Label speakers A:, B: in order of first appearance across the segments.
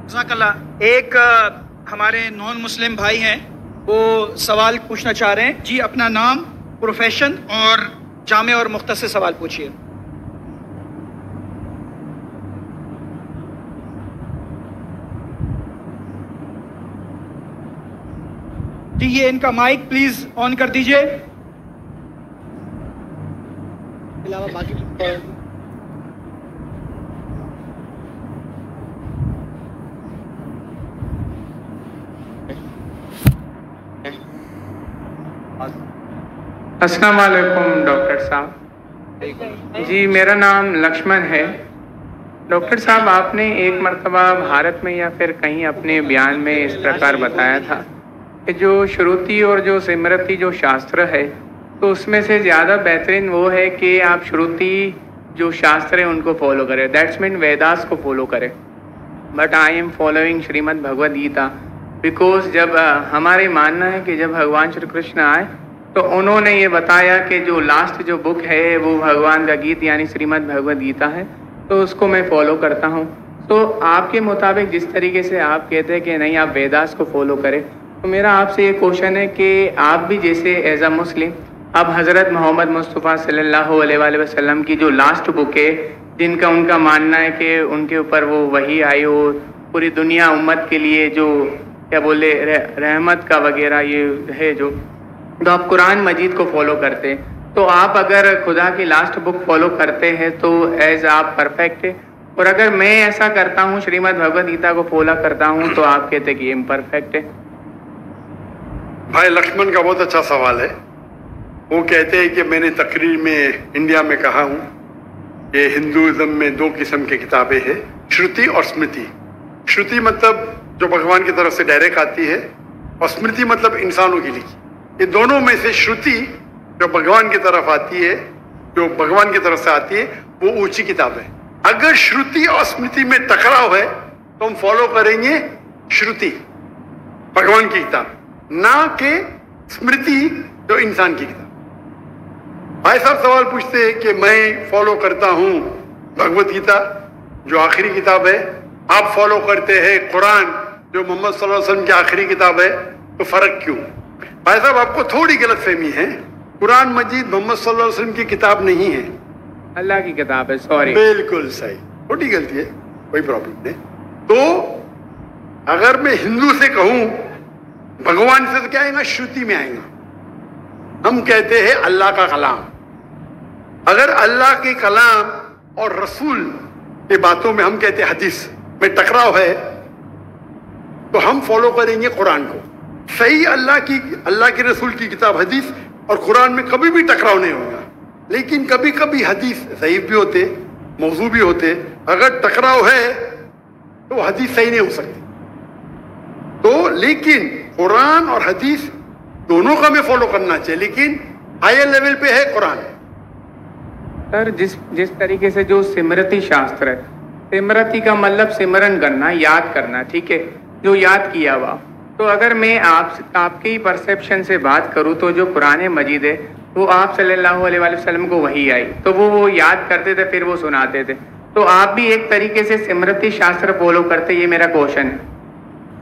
A: जज़ाकल्लाह। एक हमारे नॉन मुस्लिम भाई हैं, वो सवाल पूछना चाह रहे हैं। जी, अपना नाम, प्रोफेशन और जामे और मुख्तसर सवाल पूछिए। जी, ये इनका माइक प्लीज ऑन कर दीजिए।
B: अस्सलाम वालेकुम डॉक्टर साहब। जी, मेरा नाम लक्ष्मण है। डॉक्टर साहब, आपने एक मर्तबा भारत में या फिर कहीं अपने बयान में इस प्रकार बताया था कि जो श्रुति और जो स्मृति जो शास्त्र है, तो उसमें से ज़्यादा बेहतरीन वो है कि आप श्रुति जो शास्त्र है उनको फॉलो करें, दैट्स मीन वेदास को फॉलो करें। But I am following Shrimad Bhagavad Gita because जब हमारे मानना है कि जब भगवान श्री कृष्ण आए तो उन्होंने ये बताया कि जो लास्ट जो बुक है वो भगवान का गीत यानी श्रीमद् भगवद गीता है, तो उसको मैं फॉलो करता हूँ। तो आपके मुताबिक जिस तरीके से आप कहते हैं कि नहीं आप वेदास को फॉलो करें, तो मेरा आपसे ये क्वेश्चन है कि आप भी जैसे एज अ मुस्लिम अब हज़रत मोहम्मद मुस्तफ़ा सल्लल्लाहु अलैहि वसल्लम की जो लास्ट बुक है, जिनका उनका मानना है कि उनके ऊपर वो वही आई हो पूरी दुनिया उम्मत के लिए जो क्या बोले रहमत का वगैरह ये है जो, तो आप कुरान मजीद को फॉलो करते हैं। तो आप अगर खुदा की लास्ट बुक फॉलो करते हैं तो एज आप परफेक्ट है, और अगर मैं ऐसा करता हूँ श्रीमद् भगवद गीता को फॉलो करता हूँ तो आप कहते हैं कि इम्परफेक्ट है।
C: भाई लक्ष्मण का बहुत अच्छा सवाल है। वो कहते हैं कि मैंने तकरीर में इंडिया में कहा हूँ कि हिंदुज़म में दो किस्म की किताबें हैं, श्रुति और स्मृति। श्रुति मतलब जो भगवान की तरफ से डायरेक्ट आती है, और स्मृति मतलब इंसानों की लिखी। ये दोनों में से श्रुति जो भगवान की तरफ आती है, जो भगवान की तरफ से आती है, वो ऊंची किताब है। अगर श्रुति और स्मृति में टकराव है तो हम फॉलो करेंगे श्रुति, भगवान की किताब, ना कि स्मृति जो इंसान की किताब। भाई साहब सवाल पूछते हैं कि मैं फॉलो करता हूं भगवत गीता जो आखिरी किताब है, आप फॉलो करते हैं कुरान जो मोहम्मद सल्लल्लाहु अलैहि वसल्लम की आखिरी किताब है, तो फर्क क्यों? भाई साहब आपको थोड़ी गलतफहमी है। कुरान मजीद मोहम्मद सल्लल्लाहु अलैहि वसल्लम की किताब नहीं है,
B: अल्लाह की किताब है। सॉरी,
C: बिल्कुल सही, छोटी गलती है, कोई प्रॉब्लम नहीं। तो अगर मैं हिंदू से कहूं भगवान से, तो क्या आएगा? श्रुति में आएगा। हम कहते हैं अल्लाह का कलाम। अगर अल्लाह के कलाम और रसूल के बातों में हम कहते हैं हदीस में टकराव है, तो हम फॉलो करेंगे कुरान को। सही अल्लाह के रसूल की किताब हदीस और कुरान में कभी भी टकराव नहीं होगा। लेकिन कभी कभी हदीस सही भी होते, मौजू भी होते। अगर टकराव है तो हदीस सही नहीं हो सकती। तो लेकिन कुरान और हदीस दोनों का हमें फॉलो करना चाहिए, लेकिन हायर लेवल पे है कुरान।
B: सर, जिस तरीके से जो स्मृति शास्त्र है, स्मृति का मतलब सिमरन करना, याद करना, ठीक है, जो याद किया हुआ। तो अगर मैं आपके ही परसेप्शन से बात करूं तो जो कुरान मजीद है वो आप सल्लल्लाहु अलैहि वसल्लम को वही आई, तो वो याद करते थे, फिर वो सुनाते थे। तो आप भी एक तरीके से स्मृति शास्त्र फॉलो करते, ये मेरा क्वेश्चन है।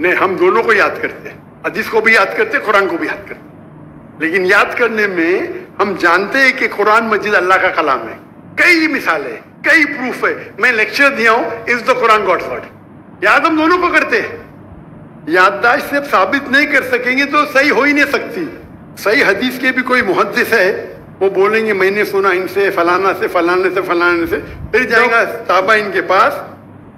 C: नहीं, हम दोनों को याद करते हैं, हदीस को भी याद करते, कुरान को भी याद करते। लेकिन याद करने में हम जानते हैं कि कुरान मजीद अल्लाह का कलाम है। कई मिसालें, कई प्रूफ है। मैं लेक्चर दिया हूं, is the Quran God's word. याद हम दोनों को करते हैं। याददाश्त से साबित नहीं कर सकेंगे तो सही हो ही नहीं सकती। सही हदीस के भी कोई मुहद्दिस है, वो बोलेंगे मैंने सुना इनसे फलाना से फलाने से फलाने से, फिर जाएगा साहबा इनके पास,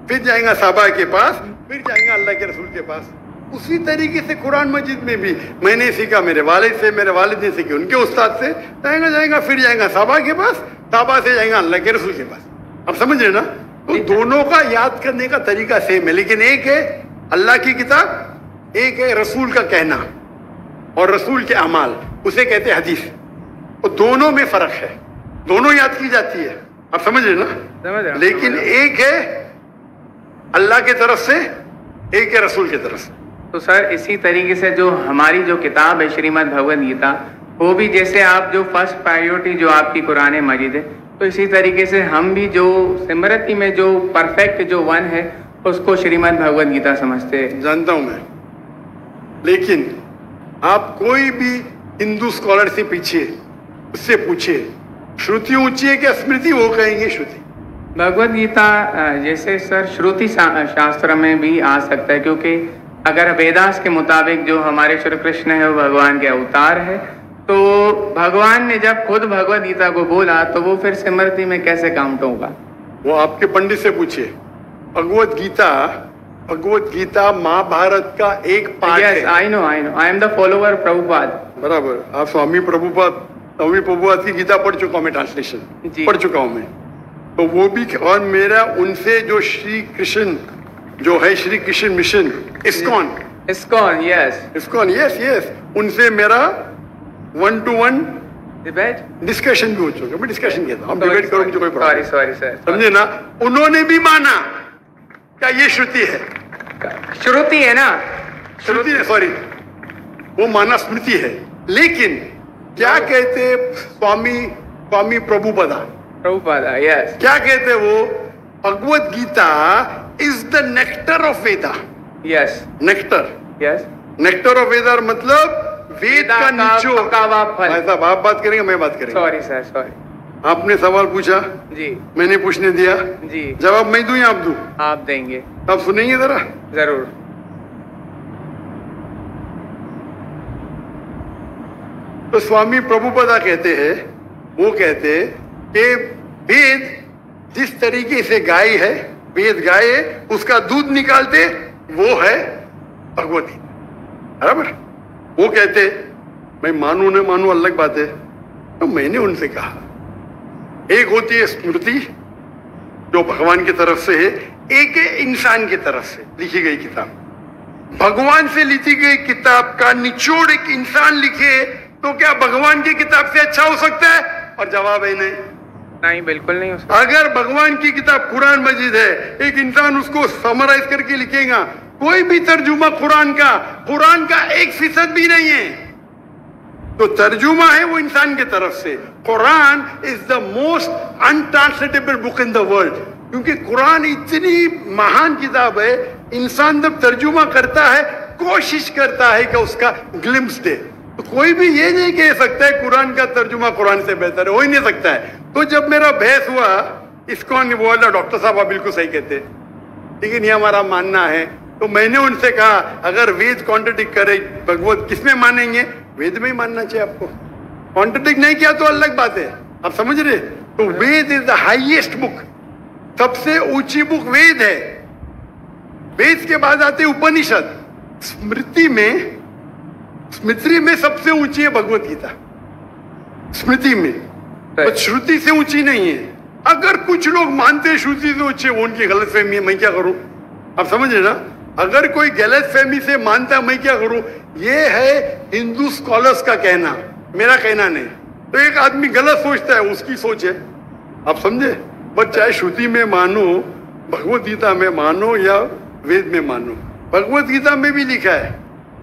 C: फिर जाएगा साहबा के पास, फिर जाएगा अल्लाह के रसूल के पास। उसी तरीके से कुरान मजीद में भी मैंने सीखा मेरे वालिद से, मेरे वालिद ने सीखी उनके उस्ताद से, जाएगा फिर जाएगा साहबा के पास, साहबा से जाएगा अल्लाह के रसूल के पास। अब समझ रहे ना? तो दोनों का याद करने का तरीका सेम है, लेकिन एक है अल्लाह की किताब, एक है रसूल का कहना और रसूल के अमाल, उसे कहते हैं हदीस। तो दोनों में फर्क है, दोनों याद की जाती है। आप समझ रहे ना?
B: समझ रहे।
C: लेकिन एक है अल्लाह की तरफ से, एक है रसूल की तरफ से।
B: तो सर, इसी तरीके से जो हमारी जो किताब है श्रीमद् भगवद गीता, वो भी जैसे आप जो फर्स्ट प्रायोरिटी जो आपकी कुरान मजीद है, तो इसी तरीके से हम भी जो स्मृति में जो परफेक्ट जो वन है उसको श्रीमद् भगवद गीता समझते हैं।
C: जानता हूं मैं, लेकिन आप कोई भी हिंदू स्कॉलर से पीछे उससे पूछे श्रुति ऊंची है क्या स्मृति, वो कहेंगे श्रुति।
B: भगवद गीता जैसे सर श्रुति शास्त्र में भी आ सकता है, क्योंकि अगर वेदास के मुताबिक जो हमारे श्री कृष्ण है वो भगवान के अवतार है, तो भगवान ने जब खुद भगवद गीता को बोला तो वो फिर स्मृति में कैसे काउंट होगा?
C: वो आपके पंडित से पूछिए। भगवद गीता महाभारत का एक पार्ट है।
B: I know I am the follower Prabhupada.
C: बराबर, आप स्वामी प्रभुपाद की गीता पढ़ चुका हूं मैं, ट्रांसलेशन पढ़ चुका हूं मैं। तो वो भी, और मेरा उनसे जो श्री कृष्ण जो है Shri Krishna mission ISKCON yes, उनसे मेरा 1-to-1 डिस्कशन भी हो चुका। मैं डिस्कशन कहता हूँ, हम डिबेट करो, मुझे कोई प्रॉब्लम
B: सॉरी सर,
C: समझे ना। उन्होंने भी माना क्या ये श्रुति है,
B: श्रुति है ना,
C: श्रुति है, सॉरी वो माना स्मृति है। लेकिन क्या कहते स्वामी प्रभुपादा,
B: यस,
C: क्या कहते वो, Bhagavad Gita is the nectar of Veda.
B: Yes,
C: nectar of Veda मतलब वेद का निचोड़। भाई साहब आप बात करेंगे, मैं बात करेंगे।
B: Sorry sir, sorry.
C: आपने सवाल पूछा
B: जी,
C: मैंने पूछने दिया
B: जी,
C: जवाब मैं दूं या आप दूं?
B: आप देंगे।
C: आप सुनेंगे जरा?
B: जरूर।
C: तो स्वामी प्रभुपादा कहते हैं, वो कहते कि वेद जिस तरीके से गाय है, वेद गाय उसका दूध निकालते, वो है भगवद गीता। बराबर। वो कहते, मैं मानू न मानू अलग बात है। तो मैंने उनसे कहा, एक होती है स्मृति जो भगवान की तरफ से है, एक है इंसान की तरफ से लिखी गई किताब। भगवान से लिखी गई किताब का निचोड़ एक इंसान लिखे तो क्या भगवान की किताब से अच्छा हो सकता है? और जवाब है नहीं,
B: बिल्कुल नहीं हो सकता।
C: अगर भगवान की किताब कुरान मजीद है, एक इंसान उसको समराइज करके लिखेगा, कोई भी तर्जुमा कुरान का 1% भी नहीं है, तो तर्जुमा है वो इंसान की तरफ से। Quran is the most untranslatable book in the world, क्योंकि कुरान इतनी महान किताब है, इंसान जब तर्जुमा करता है कोशिश करता है कि उसका ग्लिम्स दे। तो कोई भी ये नहीं कह सकता है कुरान का तर्जुमा कुरान से बेहतर है, हो ही नहीं सकता है। तो जब मेरा बहस हुआ, इस्कॉन बोला डॉक्टर साहब आप बिल्कुल सही कहते, लेकिन ये हमारा मानना है। तो मैंने उनसे कहा, अगर वेद कॉन्ट्रडिक्ट करे भगवत किसमें मानेंगे? वेद में ही मानना चाहिए आपको। कॉन्ट्रडिक्ट नहीं किया तो अलग बात है, आप समझ रहे? तो वेद इज द हाईएस्ट बुक, सबसे ऊंची बुक वेद है। वेद के बाद आते उपनिषद। स्मृति में सबसे ऊंची है भगवत गीता, स्मृति में, तो श्रुति से ऊंची नहीं है। अगर कुछ लोग मानते हैं श्रुति से ऊंची, वो उनकी गलतफहमी है, मैं क्या करूं? आप समझ रहे ना? अगर कोई गलतफहमी से मानता है, मैं क्या करूं? ये है हिंदू स्कॉलर्स का कहना, मेरा कहना नहीं। तो एक आदमी गलत सोचता है, उसकी सोच है, आप समझे? बट चाहे श्रुति में मानो, भगवत गीता में मानो या वेद में मानो, भगवत गीता में भी लिखा है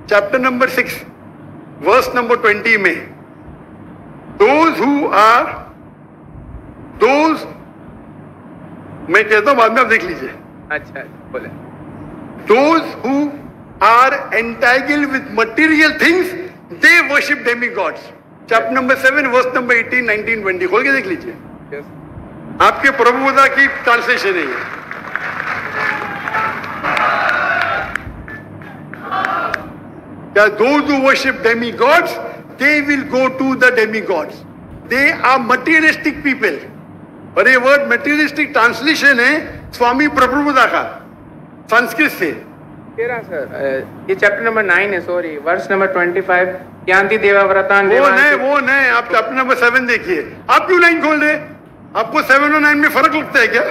C: चैप्टर नंबर 6 वर्स नंबर 20 में, मैं कहता हूं बाद में आप देख लीजिए।
B: अच्छा बोले,
C: those who are entangled with material things they worship demigods, chapter number 7 verse number 18, 19, 20 खोल के देख लीजिए।
B: yes.
C: आपके प्रभुपादा की ट्रांसलेशन है ये। Those who worship demigods they will go to the demigods, they are materialistic people। और ये वर्ड materialistic ट्रांसलेशन है स्वामी प्रभुपादा का संस्कृत से।
B: सर ये चैप्टर नंबर 9 है, सॉरी वर्स नंबर 25, यान्ति देवाव्रतान।
C: वो नहीं, आप चैप्टर नंबर 7 देखिए। आप क्यों 9 खोल रहे? आपको 7 और 9 में फर्क लगता है क्या?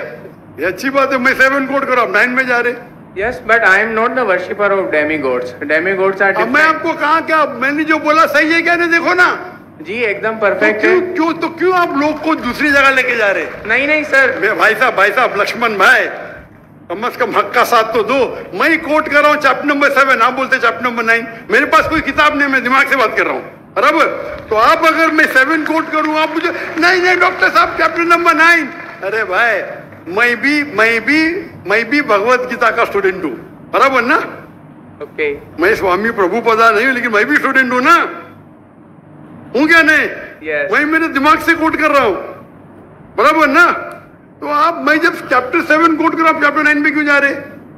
C: ये अच्छी बात है, मैं 7 कोट करो, आप 9 में जा रहे।
B: Yes, but I am not the worshipper of demigods. Demigods are different.
C: अब मैं आपको कहा क्या, मैंने जो बोला सही है क्या? नहीं देखो ना
B: जी, एकदम परफेक्ट है।
C: क्यों आप लोग को दूसरी जगह लेके जा रहे?
B: नहीं सर,
C: भाई साहब लक्ष्मण भाई, कम से कम हक का साथ तो दो। मैं कोट कर रहा हूँ चैप्टर नंबर 7, आप बोलते चैप्टर नंबर 9। मेरे पास कोई किताब नहीं, मैं दिमाग से बात कर रहा हूँ, बराबर? तो आप अगर मैं 7 कोट करूँ, आप मुझे नहीं डॉक्टर साहब चैप्टर नंबर 9। अरे भाई, मैं भी भगवत गीता का स्टूडेंट हूँ, बराबर ना?
B: ओके।
C: मैं स्वामी प्रभुपादा नहीं हूँ, लेकिन मैं भी स्टूडेंट हूँ ना, हूँ क्या नहीं?
B: Yes.
C: मैं मेरे दिमाग से कोट कर रहा हूँ, बराबर ना? तो आप, मैं जब चैप्टर 7 कोट कर रहा हूँ, चैप्टर 9 पे क्यों जा रहे?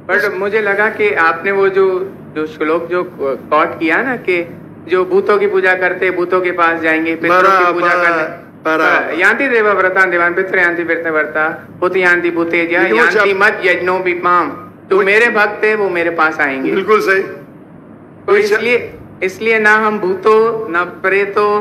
B: बट मुझे लगा कि आपने वो जो श्लोक जो कोट किया ना, कि जो भूतों की पूजा करते भूतों के पास जाएंगे, पितरों की पूजा करने, यान्ति देवा व्रता देवान पितृ यान्ति व्रत व्रता भूत यान्ति भूतेज्या यान्ति मत यज्ञो विपाम। जो मेरे भक्त है वो मेरे पास आएंगे।
C: बिल्कुल सही।
B: तो इसलिए ना हम भूतों, ना प्रेतों,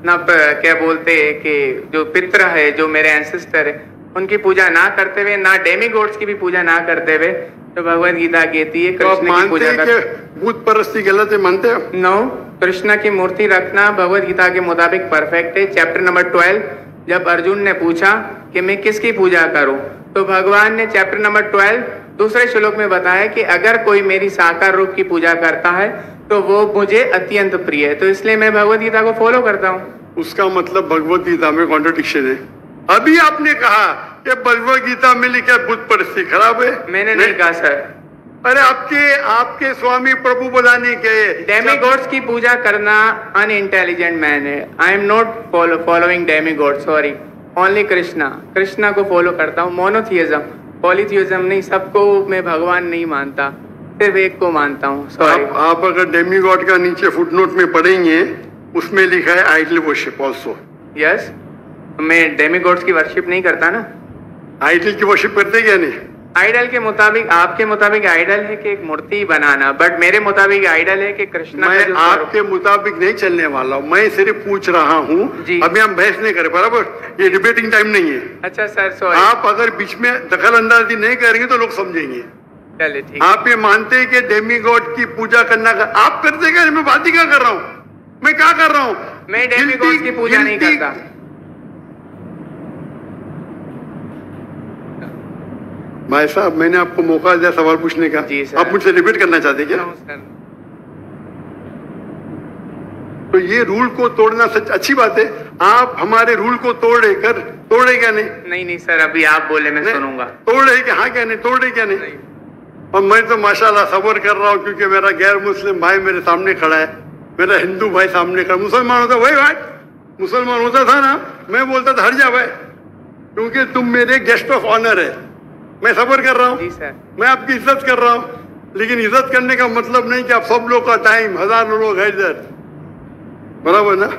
B: ना क्या बोलते हैं कि जो पितृ है, जो मेरे एंसेस्टर है, उनकी पूजा ना करते हुए, ना डेमीगॉड्स की भी पूजा ना करते हुए, तो भगवत गीता कहती है कृष्ण की पूजा कर।
C: भूत परस्ती गलत है, मानते हो?
B: नो, कृष्ण की मूर्ति रखना भगवत गीता के मुताबिक परफेक्ट है। चैप्टर नंबर 12, जब अर्जुन ने पूछा कि मैं किसकी पूजा करूं, तो भगवान ने चैप्टर नंबर 12 दूसरे श्लोक में बताया कि अगर कोई मेरी साकार रूप की पूजा करता है तो वो मुझे अत्यंत प्रिय है। तो इसलिए मैं भगवत गीता को फॉलो करता हूँ।
C: उसका मतलब भगवत गीता में कॉन्ट्रडिक्शन है। अभी आपने कहा कि भगवत गीता में लिखा बुत परस्ती खराब है।
B: मैंने नहीं कहा सर।
C: अरे आपके स्वामी प्रभु बताने के
B: डेमीगॉड्स की पूजा करना अनइंटेलिजेंट मैन है। I am not following demigod, sorry, only Krishna को फॉलो करता हूँ। मोनोथियज्म, पॉलीथियज्म नहीं, सबको मैं भगवान नहीं मानता, सिर्फ एक को मानता हूँ। सॉरी।
C: आप अगर डेमीगॉड का नीचे फुटनोट में पढ़ेंगे, उसमें लिखा है आइडल वर्शिप ऑल्सो।
B: यस, मैं डेमीगॉड्स की वर्शिप नहीं करता ना।
C: आइडल की वर्शिप करते क्या नहीं?
B: आइडल के मुताबिक, आपके मुताबिक आइडल है कि एक मूर्ति बनाना, बट मेरे मुताबिक आइडल है कि कृष्णा।
C: मैं आपके मुताबिक नहीं चलने वाला हूँ, मैं सिर्फ पूछ रहा हूँ। अभी हम बहस नहीं करें, बराबर? ये डिबेटिंग टाइम नहीं है।
B: अच्छा सर, सॉरी।
C: आप अगर बीच में दखल अंदाजी नहीं करेंगे तो लोग समझेंगे।
B: चलिए ठीक।
C: आप ये मानते हैं कि डेमीगॉड की पूजा करना आप करते क्या? मैं बात ही क्या कर रहा हूँ? मैं क्या कर रहा हूँ?
B: मैं डेमीगॉड की पूजा नहीं करता।
C: भाई साहब, मैंने आपको मौका दिया सवाल पूछने का, आप मुझसे डिबेट करना चाहते क्या? तो ये रूल को तोड़ना सच अच्छी बात है। आप हमारे रूल को तोड़े क्या नहीं?
B: नहीं सर, अभी आप बोले मैं सुनूंगा।
C: तोड़े क्या? हाँ क्या नहीं? तोड़े क्या नहीं? और मैं तो माशाल्लाह सब्र कर रहा हूँ, क्योंकि मेरा गैर मुस्लिम भाई मेरे सामने खड़ा है, मेरा हिंदू भाई सामने खड़ा। मुसलमान होता वही भाई, मुसलमान होता था ना, मैं बोलता था हट जा भाई, क्योंकि तुम मेरे गेस्ट ऑफ ऑनर है। मैं सब्र कर रहा हूँ, मैं आपकी इज्जत कर रहा हूँ, लेकिन इज्जत करने का मतलब नहीं कि आप सब लोग का टाइम, हजारों लोग है इधर, बराबर ना?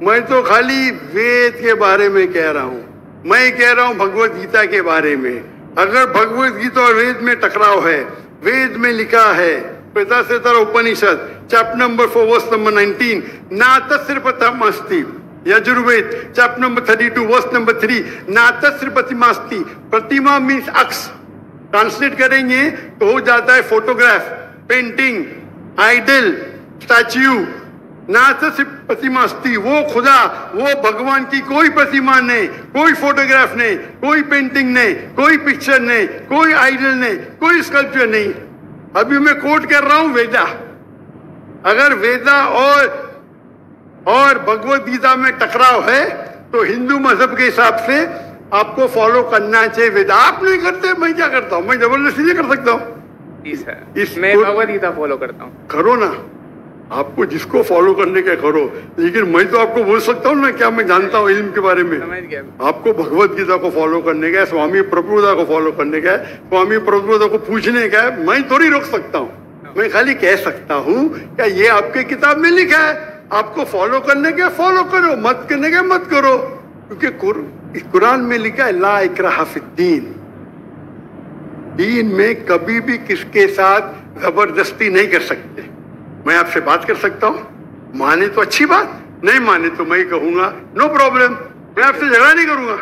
C: मैं तो खाली वेद के बारे में कह रहा हूँ। मैं कह रहा हूँ भगवत गीता के बारे में। अगर भगवत गीता और वेद में टकराव है, वेद में लिखा है पिताशेतर Upanishad chapter number 4 verse number 19, ना तस्र प्रतिमास्ति। Yajurveda chapter number 32 verse number 3, ना तस्र प्रतिमास्ति। प्रतिमा मीन्स अक्स, ट्रांसलेट करेंगे तो हो जाता है फोटोग्राफ, पेंटिंग, आइडल, स्टैच्यू। ना तस्र प्रतिमास्ति, वो खुदा, वो भगवान की कोई प्रतिमा नहीं, कोई फोटोग्राफ नहीं, कोई पेंटिंग नहीं, कोई पिक्चर नहीं, कोई आइडल नहीं, कोई स्कल्पचर नहीं। अभी मैं कोट कर रहा हूं वेदा। अगर वेदा और भगवत गीता में टकराव है तो हिंदू मजहब के हिसाब से आपको फॉलो करना चाहिए वेदा। आप नहीं करते, मैं क्या करता हूं? मैं जबरदस्ती नहीं कर सकता हूं।
B: मैं भगवत गीता फॉलो करता हूं।
C: करो ना, आपको जिसको फॉलो करने का करो, लेकिन मैं तो आपको बोल सकता हूँ ना क्या मैं जानता हूँ इल्म के बारे में। आपको भगवत गीता को फॉलो करने का है, स्वामी प्रभुदा को फॉलो करने का है, स्वामी प्रभुदा को पूछने का है। मैं थोड़ी रोक सकता हूँ, मैं खाली कह सकता हूँ क्या ये आपके किताब में लिखा है, आपको फॉलो करने का फॉलो करो, मत करने का मत करो, क्योंकि कुरान में लिखा है ला इकराह फिद्दीन। दीन में कभी भी किसके साथ जबरदस्ती नहीं कर सकते। मैं आपसे बात कर सकता हूँ, माने तो अच्छी बात, नहीं माने तो मैं कहूंगा नो प्रॉब्लम, मैं आपसे झगड़ा नहीं करूंगा,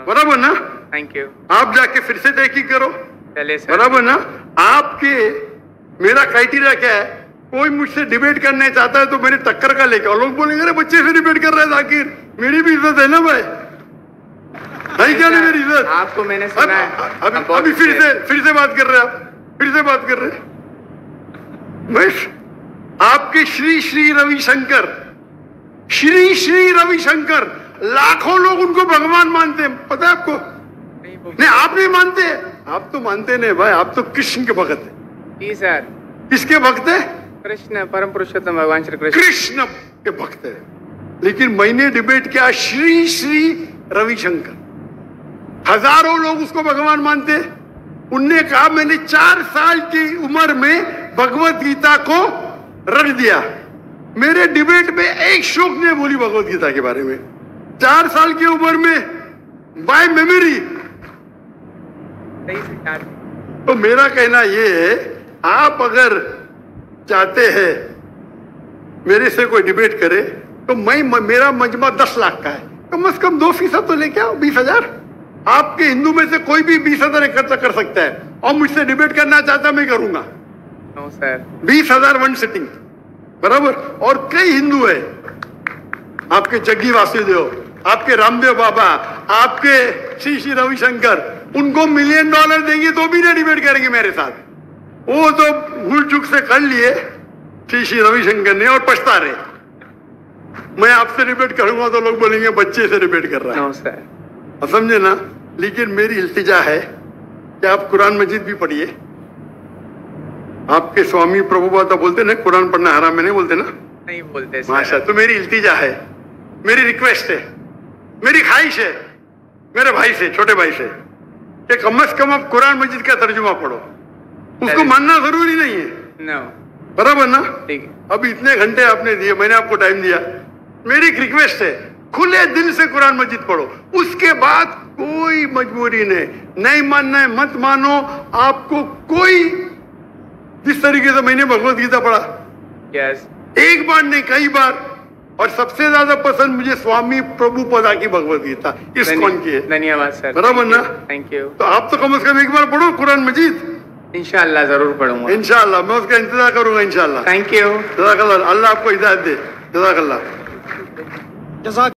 C: बराबर ना?
B: Thank you.
C: आप जाके फिर से तहकीक करो,
B: सर।
C: बराबर ना? आपके मेरा क्राइटेरिया क्या है? कोई मुझसे डिबेट करना चाहता है तो मेरे टक्कर का लेकर, और लोग बोलेंगे अरे बच्चे से डिबेट कर रहे हैं जाकिर, मेरी भी इज्जत है ना भाई, नहीं क्या नहीं मेरी इज्जत?
B: आपको मैंने सुना है।
C: अभी फिर से बात कर रहे हैं आप, फिर से बात कर रहे हैं। मैं आपके श्री रविशंकर, श्री रविशंकर, लाखों लोग उनको भगवान मानते हैं, पता है आपको? नहीं, आप नहीं मानते, आप तो मानते नहीं भाई, आप तो कृष्ण के भक्त है।
B: जी सर।
C: किसके भक्त है?
B: कृष्ण, परम पुरुषोत्तम भगवान श्री कृष्ण।
C: कृष्ण के भक्त है। लेकिन मैंने डिबेट किया श्री श्री रविशंकर, हजारों लोग उसको भगवान मानते हैं। उनने कहा मैंने 4 साल की उम्र में भगवत गीता को रख दिया। मेरे डिबेट में एक श्लोक नहीं बोली भगवत गीता के बारे में। 4 साल की उम्र में बाय मेमोरी। तो मेरा कहना यह है, आप अगर चाहते हैं मेरे से कोई डिबेट करे तो मेरा मजमा 10 लाख का है, कम से कम 2% तो लेके आओ, 20,000। आपके हिंदू में से कोई भी 20,000 इकट्ठा कर सकता है और मुझसे डिबेट करना चाहता मैं करूंगा।
B: No sir.
C: 20,000 वन सिटिंग, बराबर। और कई हिंदू है, आपके जग्गी वासुदेव, आपके रामदेव बाबा, आपके श्री श्री रविशंकर, उनको $1 मिलियन देंगे तो भी ना डिबेट करेंगे मेरे साथ। वो तो भूल चूक से कर लिए श्री श्री रविशंकर ने और पछता रहे। मैं आपसे डिबेट करूंगा तो लोग बोलेंगे बच्चे से डिबेट कर रहा है।
B: No sir.
C: अब समझे ना। लेकिन मेरी इल्तिजा है कि आप कुरान मजीद भी पढ़िए। आपके स्वामी प्रभुपाद बोलते ना कुरान पढ़ना हराम है, नहीं बोलते ना?
B: नहीं बोलते सर।
C: माशा। तो मेरी इल्तिजा है, मेरी रिक्वेस्ट है, मेरी ख्वाहिश है मेरे भाई से, छोटे भाई से, कि कम से कम आप कुरान मजीद का तर्जुमा पढ़ो। उसको मानना जरूरी नहीं है।
B: नो।
C: बराबर ना?
B: ठीक है।
C: अब इतने घंटे आपने दिए, मैंने आपको टाइम दिया। मेरी एक रिक्वेस्ट है, खुले दिल से कुरान मजीद पढ़ो। उसके बाद कोई मजबूरी नहीं मानना है मत मानो। आपको कोई, जिस तरीके से मैंने भगवत गीता पढ़ा,
B: यस,
C: एक बार नहीं कई बार, और सबसे ज्यादा पसंद मुझे स्वामी प्रभुपादा की भगवत गीता, इस्कॉन की है।
B: धन्यवाद सर।
C: बराबर ना?
B: Thank you.
C: तो आप तो कम से कम एक बार पढ़ो कुरान मजीद।
B: इंशाअल्लाह जरूर पढ़ूंगा।
C: इंशाअल्लाह मैं उसका इंतजार करूंगा इंशाअल्लाह।
B: Thank you.
C: जज़ाकल्लाह, अल्लाह आपको हिदायत दे। जज़ाकल्लाह।
A: जज़ाक